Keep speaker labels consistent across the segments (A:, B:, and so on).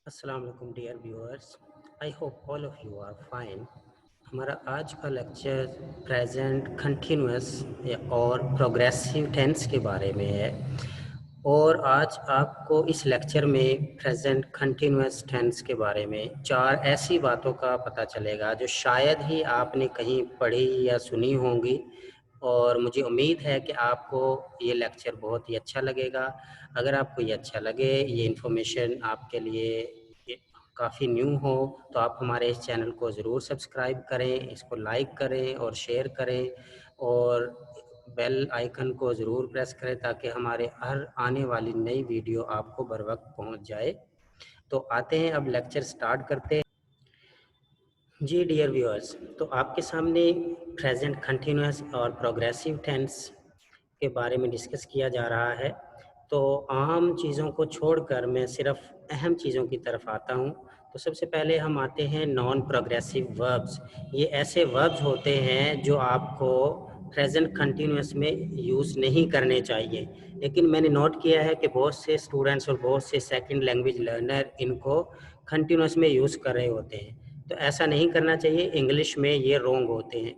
A: अस्सलाम वालेकुम dear viewers, I hope all of you are fine. हमारा आज का लेक्चर प्रेजेंट कंटिन्यूअस और प्रोग्रेसिव टेंस के बारे में है। और आज आपको इस लेक्चर में प्रेजेंट कंटिन्यूअस टेंस के बारे में चार ऐसी बातों का पता चलेगा जो शायद ही आपने कहीं पढ़ी या सुनी होंगी। और मुझे उम्मीद है कि आपको ये लेक्चर बहुत ही अच्छा लगेगा। अगर आपको ये अच्छा लगे, ये इन्फॉर्मेशन आपके लिए काफ़ी न्यू हो, तो आप हमारे इस चैनल को ज़रूर सब्सक्राइब करें, इसको लाइक करें और शेयर करें और बेल आइकन को ज़रूर प्रेस करें ताकि हमारे हर आने वाली नई वीडियो आपको बर वक्त पहुँच जाए। तो आते हैं, अब लेक्चर स्टार्ट करते हैं। जी डियर व्यूअर्स, तो आपके सामने प्रेजेंट कंटिन्यूअस और प्रोग्रेसिव टेंस के बारे में डिस्कस किया जा रहा है। तो आम चीज़ों को छोड़कर मैं सिर्फ अहम चीज़ों की तरफ आता हूँ। तो सबसे पहले हम आते हैं नॉन प्रोग्रेसिव वर्ब्स। ये ऐसे वर्ब्स होते हैं जो आपको प्रेजेंट कंटिन्यूअस में यूज़ नहीं करने चाहिए, लेकिन मैंने नोट किया है कि बहुत से स्टूडेंट्स और बहुत से सेकंड लैंग्वेज लर्नर इनको कंटिन्यूअस में यूज़ कर रहे होते हैं। तो ऐसा नहीं करना चाहिए, इंग्लिश में ये रॉन्ग होते हैं।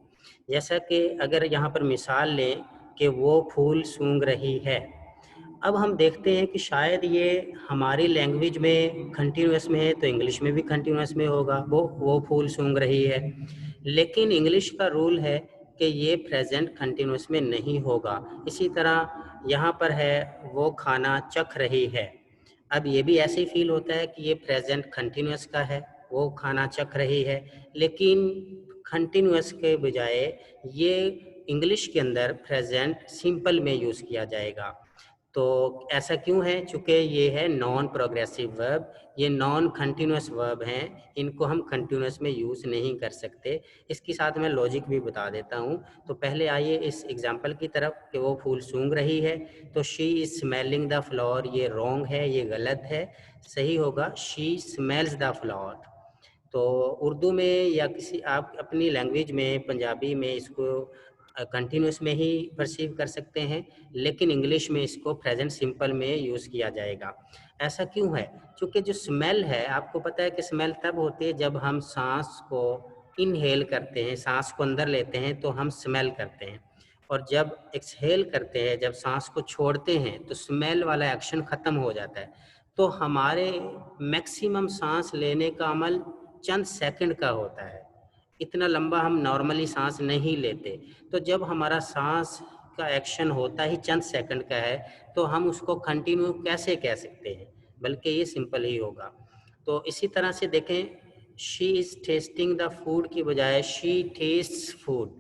A: जैसा कि अगर यहाँ पर मिसाल लें कि वो फूल सूंघ रही है। अब हम देखते हैं कि शायद ये हमारी लैंग्वेज में कंटिन्यूअस में है तो इंग्लिश में भी कंटिन्यूअस में होगा, वो फूल सूंघ रही है। लेकिन इंग्लिश का रूल है कि ये प्रेजेंट कंटिन्यूअस में नहीं होगा। इसी तरह यहाँ पर है वो खाना चख रही है। अब ये भी ऐसे ही फील होता है कि ये प्रेजेंट कंटिन्यूअस का है, वो खाना चख रही है, लेकिन कंटिन्यूअस के बजाय ये इंग्लिश के अंदर प्रेजेंट सिंपल में यूज़ किया जाएगा। तो ऐसा क्यों है? चूँकि ये है नॉन प्रोग्रेसिव वर्ब, ये नॉन कंटिन्यूअस वर्ब हैं, इनको हम कंटिन्यूअस में यूज़ नहीं कर सकते। इसके साथ मैं लॉजिक भी बता देता हूँ। तो पहले आइए इस एग्जांपल की तरफ कि वो फूल सूंघ रही है। तो she is smelling the flower, ये रॉन्ग है, ये गलत है। सही होगा शी स्मेल्स द फ्लावर। तो उर्दू में या किसी आप अपनी लैंग्वेज में, पंजाबी में इसको कंटिन्यूस में ही परसीव कर सकते हैं, लेकिन इंग्लिश में इसको प्रेजेंट सिंपल में यूज़ किया जाएगा। ऐसा क्यों है? क्योंकि जो स्मेल है, आपको पता है कि स्मेल तब होती है जब हम सांस को इनहेल करते हैं, सांस को अंदर लेते हैं तो हम स्मेल करते हैं, और जब एक्सहेल करते हैं, जब सांस को छोड़ते हैं तो स्मेल वाला एक्शन ख़त्म हो जाता है। तो हमारे मैक्सिमम सांस लेने का अमल चंद सेकंड का होता है, इतना लंबा हम नॉर्मली सांस नहीं लेते। तो जब हमारा सांस का एक्शन होता ही चंद सेकंड का है तो हम उसको कंटिन्यू कैसे कह सकते हैं, बल्कि ये सिंपल ही होगा। तो इसी तरह से देखें, she is testing the food की बजाय शी टेस्ट्स फूड।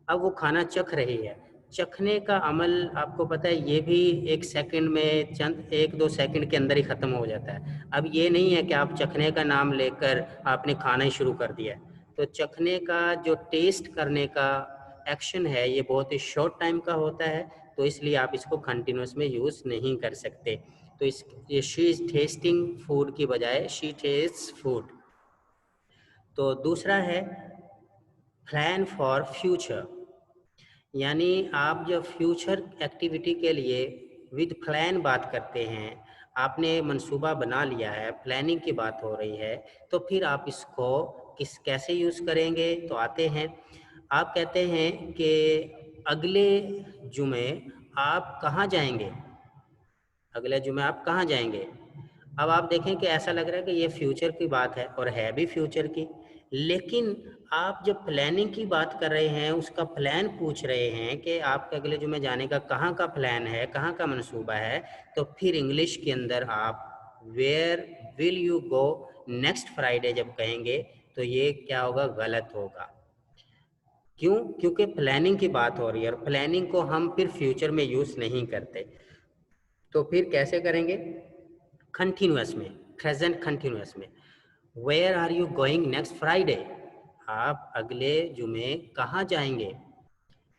A: अब वो खाना चख रही है। चखने का अमल आपको पता है ये भी एक सेकंड में, चंद 1-2 सेकंड के अंदर ही ख़त्म हो जाता है। अब ये नहीं है कि आप चखने का नाम लेकर आपने खाना ही शुरू कर दिया। तो चखने का जो टेस्ट करने का एक्शन है ये बहुत ही शॉर्ट टाइम का होता है, तो इसलिए आप इसको कंटिन्यूअस में यूज़ नहीं कर सकते। तो इस ये शी इज़ टेस्टिंग फूड की बजाय शी टेस्ट्स फूड। तो दूसरा है प्लान फॉर फ्यूचर, यानी आप जब फ्यूचर एक्टिविटी के लिए विद प्लान बात करते हैं, आपने मंसूबा बना लिया है, प्लानिंग की बात हो रही है, तो फिर आप इसको कैसे यूज़ करेंगे? तो आते हैं, आप कहते हैं कि अगले जुमे आप कहाँ जाएंगे? अगले जुमे आप कहाँ जाएंगे? अब आप देखें कि ऐसा लग रहा है कि ये फ्यूचर की बात है और है भी फ्यूचर की, लेकिन आप जब प्लानिंग की बात कर रहे हैं, उसका प्लान पूछ रहे हैं कि आपके अगले जुमे जाने का कहाँ का प्लान है, कहाँ का मंसूबा है, तो फिर इंग्लिश के अंदर आप where will you go next Friday जब कहेंगे तो ये क्या होगा? गलत होगा। क्यों? क्योंकि प्लानिंग की बात हो रही है और प्लानिंग को हम फिर फ्यूचर में यूज़ नहीं करते। तो फिर कैसे करेंगे? कंटिन्यूअस में, प्रेजेंट कंटिन्यूअस में। Where are you going next Friday? आप अगले जुमे कहाँ जाएंगे?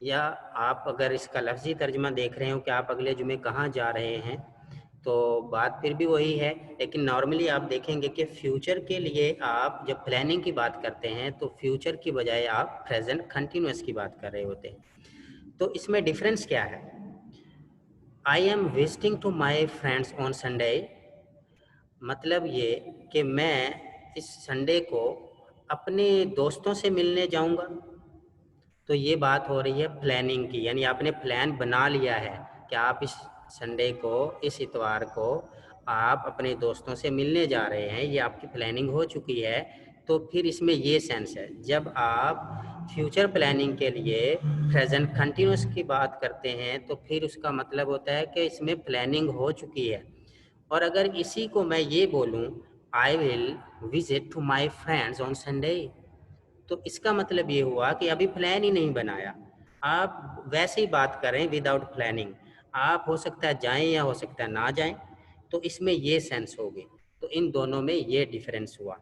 A: या आप अगर इसका लफ्ज़ी तर्जमा देख रहे हो कि आप अगले जुमे कहाँ जा रहे हैं, तो बात फिर भी वही है, लेकिन नॉर्मली आप देखेंगे कि फ्यूचर के लिए आप जब प्लानिंग की बात करते हैं तो फ्यूचर की बजाय आप प्रेजेंट कंटिन्यूअस की बात कर रहे होते हैं। तो इसमें डिफरेंस क्या है? I am visiting to my friends on Sunday, मतलब ये कि मैं इस संडे को अपने दोस्तों से मिलने जाऊंगा। तो ये बात हो रही है प्लानिंग की, यानी आपने प्लान बना लिया है कि आप इस संडे को, इस इतवार को आप अपने दोस्तों से मिलने जा रहे हैं, ये आपकी प्लानिंग हो चुकी है। तो फिर इसमें ये सेंस है, जब आप फ्यूचर प्लानिंग के लिए प्रेजेंट कंटिन्यूस की बात करते हैं तो फिर उसका मतलब होता है कि इसमें प्लानिंग हो चुकी है। और अगर इसी को मैं ये बोलूं, I will visit to my friends on Sunday, तो इसका मतलब ये हुआ कि अभी प्लान ही नहीं बनाया, आप वैसे ही बात करें विदाउट प्लानिंग। आप हो सकता है जाएं या हो सकता है ना जाएं, तो इसमें ये सेंस होगी। तो इन दोनों में ये डिफरेंस हुआ।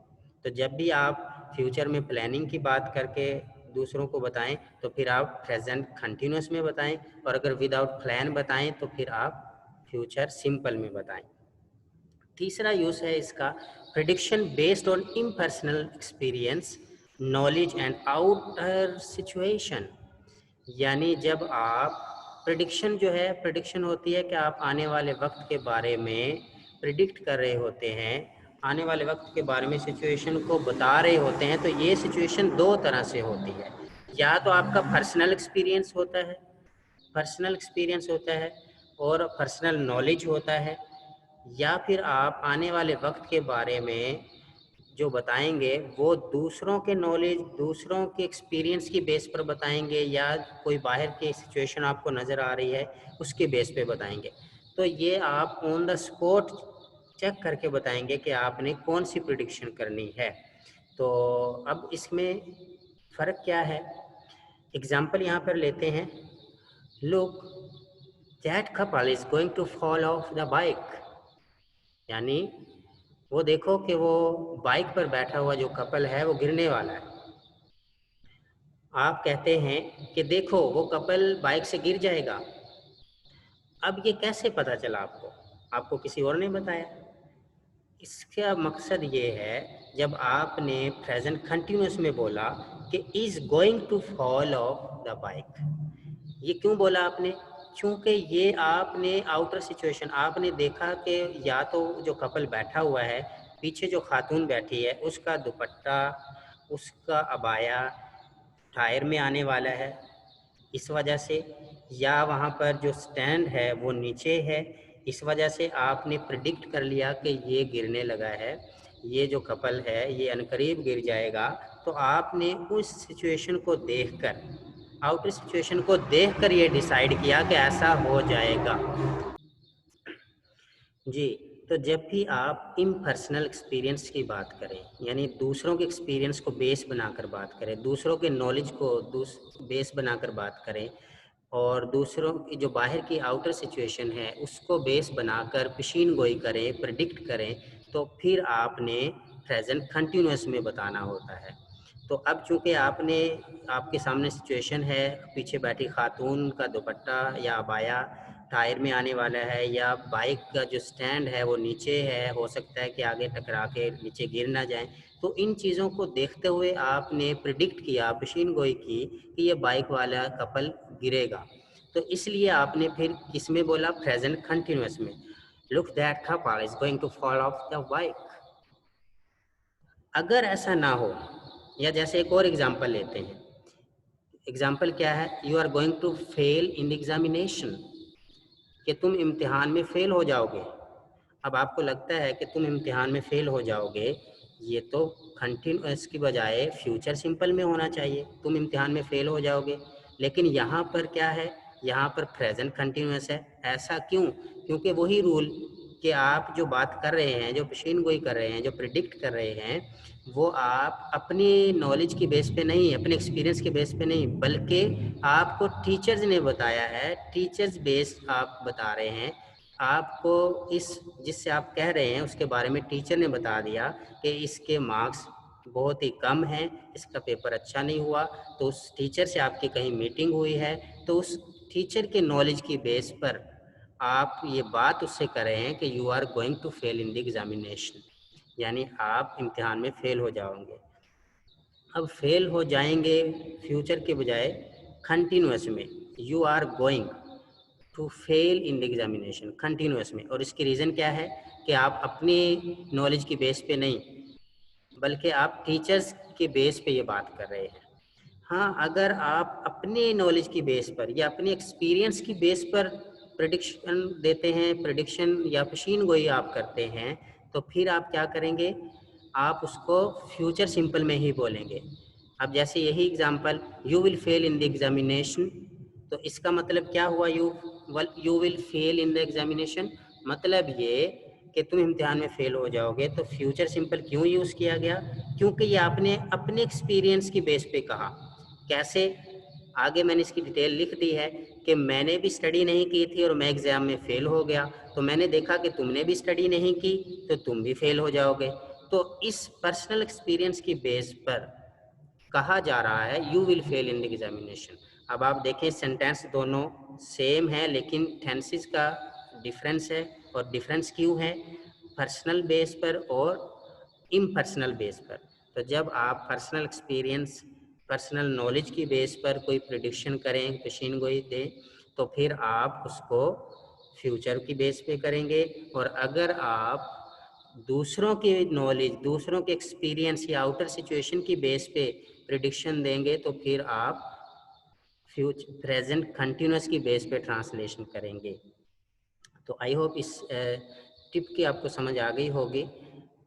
A: तो जब भी आप फ्यूचर में प्लानिंग की बात करके दूसरों को बताएं तो फिर आप प्रेजेंट कंटिन्यूस में बताएं, और अगर विदाउट प्लान बताएं तो फिर आप फ्यूचर सिंपल में बताएं। तीसरा यूज है इसका, prediction based on impersonal experience, knowledge and outer situation. यानी जब आप प्रिडिक्शन जो है, प्रिडिक्शन होती है कि आप आने वाले वक्त के बारे में प्रिडिक्ट कर रहे होते हैं, आने वाले वक्त के बारे में सिचुएशन को बता रहे होते हैं। तो ये सिचुएशन दो तरह से होती है, या तो आपका पर्सनल एक्सपीरियंस होता है, पर्सनल एक्सपीरियंस होता है और पर्सनल नॉलेज होता है, या फिर आप आने वाले वक्त के बारे में जो बताएंगे वो दूसरों के नॉलेज, दूसरों के एक्सपीरियंस की बेस पर बताएंगे, या कोई बाहर की सिचुएशन आपको नज़र आ रही है उसके बेस पे बताएंगे। तो ये आप ऑन द स्पॉट चेक करके बताएंगे कि आपने कौन सी प्रिडिक्शन करनी है। तो अब इसमें फ़र्क क्या है, एग्जाम्पल यहाँ पर लेते हैं। Look, that couple is going to fall off the bike, यानी वो देखो कि वो बाइक पर बैठा हुआ जो कपल है वो गिरने वाला है। आप कहते हैं कि देखो वो कपल बाइक से गिर जाएगा। अब ये कैसे पता चला आपको, आपको किसी और ने बताया? इसका मकसद ये है, जब आपने प्रेजेंट कंटिन्यूस में बोला कि is going to fall off the bike, ये क्यों बोला आपने? क्योंकि ये आपने आउटर सिचुएशन, आपने देखा कि या तो जो कपल बैठा हुआ है, पीछे जो खातून बैठी है उसका दुपट्टा, उसका अबाया टायर में आने वाला है इस वजह से, या वहाँ पर जो स्टैंड है वो नीचे है, इस वजह से आपने प्रिडिक्ट कर लिया कि ये गिरने लगा है, ये जो कपल है ये अनकरीब गिर जाएगा। तो आपने उस सिचुएशन को देखकर, आउटर सिचुएशन को देखकर ये डिसाइड किया कि ऐसा हो जाएगा। जी, तो जब भी आप इम्पर्सनल एक्सपीरियंस की बात करें, यानी दूसरों के एक्सपीरियंस को बेस बनाकर बात करें, दूसरों के नॉलेज को बेस बनाकर बात करें, और दूसरों की जो बाहर की आउटर सिचुएशन है उसको बेस बनाकर पेशीन गोई करें, प्रिडिक्ट करें, तो फिर आपने प्रेजेंट कंटिन्यूस में बताना होता है। तो अब चूंकि आपने, आपके सामने सिचुएशन है, पीछे बैठी खातून का दुपट्टा या अबाया टायर में आने वाला है, या बाइक का जो स्टैंड है वो नीचे है, हो सकता है कि आगे टकरा के नीचे गिर ना जाए। तो इन चीज़ों को देखते हुए आपने प्रिडिक्ट किया, पेशीन गोई की कि ये बाइक वाला कपल गिरेगा। तो इसलिए आपने फिर किस में बोला? प्रेजेंट कंटिन्यूअस में। Look, that couple is going to fall off the bike. अगर ऐसा ना हो, या जैसे एक और एग्जांपल लेते हैं। एग्जाम्पल क्या है? You are going to fail in the examination, कि तुम इम्तिहान में फेल हो जाओगे। अब आपको लगता है कि तुम इम्तिहान में फेल हो जाओगे, ये तो कंटिन्यूअस की बजाय फ्यूचर सिंपल में होना चाहिए, तुम इम्तिहान में फेल हो जाओगे। लेकिन यहाँ पर क्या है? यहाँ पर प्रेजेंट कंटिन्यूअस है। ऐसा क्यों? क्योंकि वही रूल कि आप जो बात कर रहे हैं, जो पेशीन गोई कर रहे हैं, जो प्रिडिक्ट कर रहे हैं, वो आप अपनी नॉलेज की बेस पे नहीं, अपने एक्सपीरियंस के बेस पे नहीं, बल्कि आपको टीचर्स ने बताया है, टीचर्स बेस आप बता रहे हैं। आपको इस, जिससे आप कह रहे हैं उसके बारे में टीचर ने बता दिया कि इसके मार्क्स बहुत ही कम हैं, इसका पेपर अच्छा नहीं हुआ। तो उस टीचर से आपकी कहीं मीटिंग हुई है, तो उस टीचर के नॉलेज की बेस पर आप ये बात उससे कर रहे हैं कि you are going to fail in the examination, यानी आप इम्तिहान में फेल हो जाओगे। अब फेल हो जाएंगे फ्यूचर के बजाय कंटिन्यूअस में, you are going to fail in the examination continuous में। और इसकी रीज़न क्या है? कि आप अपनी नॉलेज की बेस पे नहीं, बल्कि आप टीचर्स के बेस पे ये बात कर रहे हैं। हाँ, अगर आप अपने नॉलेज की बेस पर या अपने एक्सपीरियंस की बेस पर प्रेडिक्शन देते हैं, प्रेडिक्शन या पेशीन गोई आप करते हैं, तो फिर आप क्या करेंगे, आप उसको फ्यूचर सिंपल में ही बोलेंगे। अब जैसे यही example, you will fail in the examination, तो इसका मतलब क्या हुआ, you will fail in the examination, मतलब ये कि तुम इम्तिहान में फेल हो जाओगे। तो फ्यूचर सिंपल क्यों यूज़ किया गया, क्योंकि ये आपने अपने एक्सपीरियंस की बेस पे कहा। कैसे, आगे मैंने इसकी डिटेल लिख दी है कि मैंने भी स्टडी नहीं की थी और मैं एग्ज़ाम में फ़ेल हो गया, तो मैंने देखा कि तुमने भी स्टडी नहीं की तो तुम भी फेल हो जाओगे। तो इस पर्सनल एक्सपीरियंस की बेस पर कहा जा रहा है you will fail in the examination. अब आप देखें सेंटेंस दोनों सेम है लेकिन टेंसेस का डिफरेंस है, और डिफरेंस क्यों है, पर्सनल बेस पर और इम्पर्सनल बेस पर। तो जब आप पर्सनल एक्सपीरियंस, पर्सनल नॉलेज की बेस पर कोई प्रिडिक्शन करें, पेशीन गोई दें, तो फिर आप उसको फ्यूचर की बेस पे करेंगे। और अगर आप दूसरों की नॉलेज, दूसरों के एक्सपीरियंस या आउटर सिचुएशन की बेस पे प्रिडिक्शन देंगे, तो फिर आप फ्यूचर प्रेजेंट कंटिन्यूस की बेस पे ट्रांसलेशन करेंगे। तो आई होप इस टिप की आपको समझ आ गई होगी।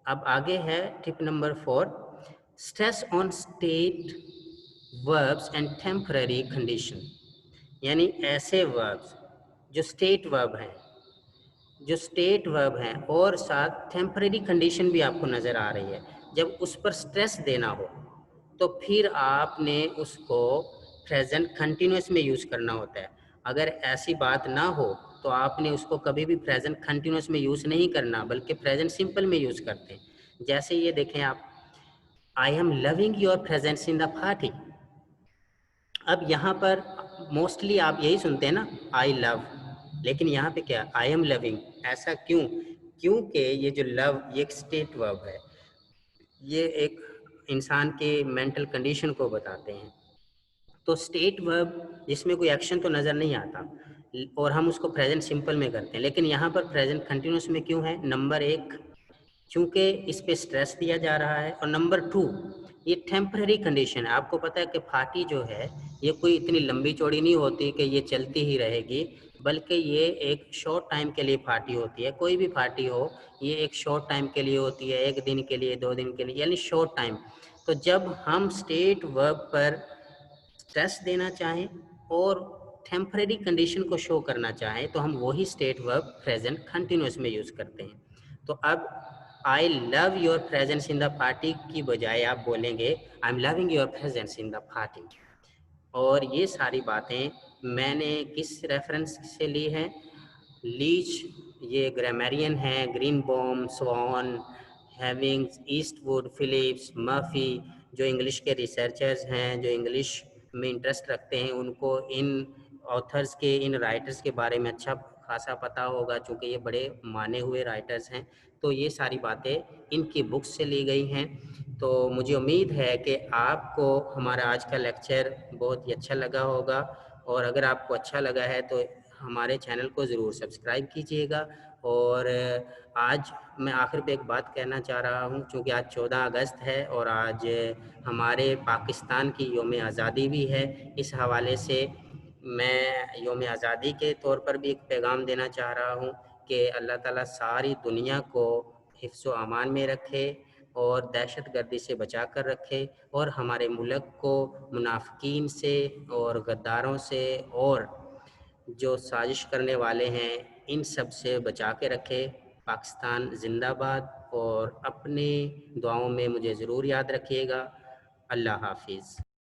A: अब आगे है tip number 4, stress on state verbs and temporary condition. यानी ऐसे वर्ब्स जो स्टेट वर्ब हैं, जो स्टेट वर्ब हैं और साथ टेम्पररी कंडीशन भी आपको नज़र आ रही है, जब उस पर स्ट्रेस देना हो तो फिर आपने उसको प्रेजेंट कंटिन्यूस में यूज़ करना होता है। अगर ऐसी बात ना हो तो आपने उसको कभी भी प्रेजेंट कंटिन्यूस में यूज़ नहीं करना, बल्कि प्रेजेंट सिंपल में यूज़ करते हैं। जैसे ये देखें आप, I am loving your presence in the party. अब यहाँ पर मोस्टली आप यही सुनते हैं ना, आई लव, लेकिन यहाँ पे क्या, आई एम लविंग। ऐसा क्यों, क्योंकि ये जो लव ये एक स्टेट वर्ब है, ये एक इंसान के मेंटल कंडीशन को बताते हैं। तो स्टेट वर्ब जिसमें कोई एक्शन तो नज़र नहीं आता और हम उसको प्रेजेंट सिंपल में करते हैं, लेकिन यहाँ पर प्रेजेंट कंटिन्यूस में क्यों है, नंबर 1 चूँकि इस पे स्ट्रेस दिया जा रहा है, और नंबर 2 ये टेम्पररी कंडीशन है। आपको पता है कि पार्टी जो है ये कोई इतनी लंबी चौड़ी नहीं होती कि ये चलती ही रहेगी, बल्कि ये एक शॉर्ट टाइम के लिए पार्टी होती है। कोई भी पार्टी हो ये एक शॉर्ट टाइम के लिए होती है, 1 दिन के लिए, 2 दिन के लिए, यानी शॉर्ट टाइम। तो जब हम स्टेट वर्ब पर स्ट्रेस देना चाहें और टेम्परेरी कंडीशन को शो करना चाहें तो हम वही स्टेट वर्ब प्रेजेंट कंटिन्यूस में यूज़ करते हैं। तो अब I love your presence in the party की बजाय आप बोलेंगे I am loving your presence in the party. और ये सारी बातें मैंने किस रेफरेंस से ली हैं, लीच, ये ग्रामेरियन है, ग्रीनबॉम, स्वॉन, हैविंग्स, ईस्टवुड, फिलिप्स, मर्फी, जो इंग्लिश के रिसर्चर्स हैं, जो इंग्लिश में इंटरेस्ट रखते हैं, उनको इन ऑथर्स के, इन राइटर्स के बारे में अच्छा खासा पता होगा, चूँकि ये बड़े माने हुए राइटर्स हैं। तो ये सारी बातें इनकी बुक्स से ली गई हैं। तो मुझे उम्मीद है कि आपको हमारा आज का लेक्चर बहुत ही अच्छा लगा होगा, और अगर आपको अच्छा लगा है तो हमारे चैनल को ज़रूर सब्सक्राइब कीजिएगा। और आज मैं आखिर पे एक बात कहना चाह रहा हूँ, क्योंकि आज 14 अगस्त है और आज हमारे पाकिस्तान की यौम आज़ादी भी है। इस हवाले से मैं यौम आज़ादी के तौर पर भी एक पैगाम देना चाह रहा हूँ कि अल्लाह ताला सारी दुनिया को हिफ्ज़ व अमान में रखे और दहशत गर्दी से बचा कर रखे, और हमारे मुल्क को मुनाफिकीन से और गद्दारों से और जो साजिश करने वाले हैं इन सब से बचा के रखे। पाकिस्तान जिंदाबाद, और अपनी दुआओं में मुझे ज़रूर याद रखिएगा। अल्लाह हाफिज़।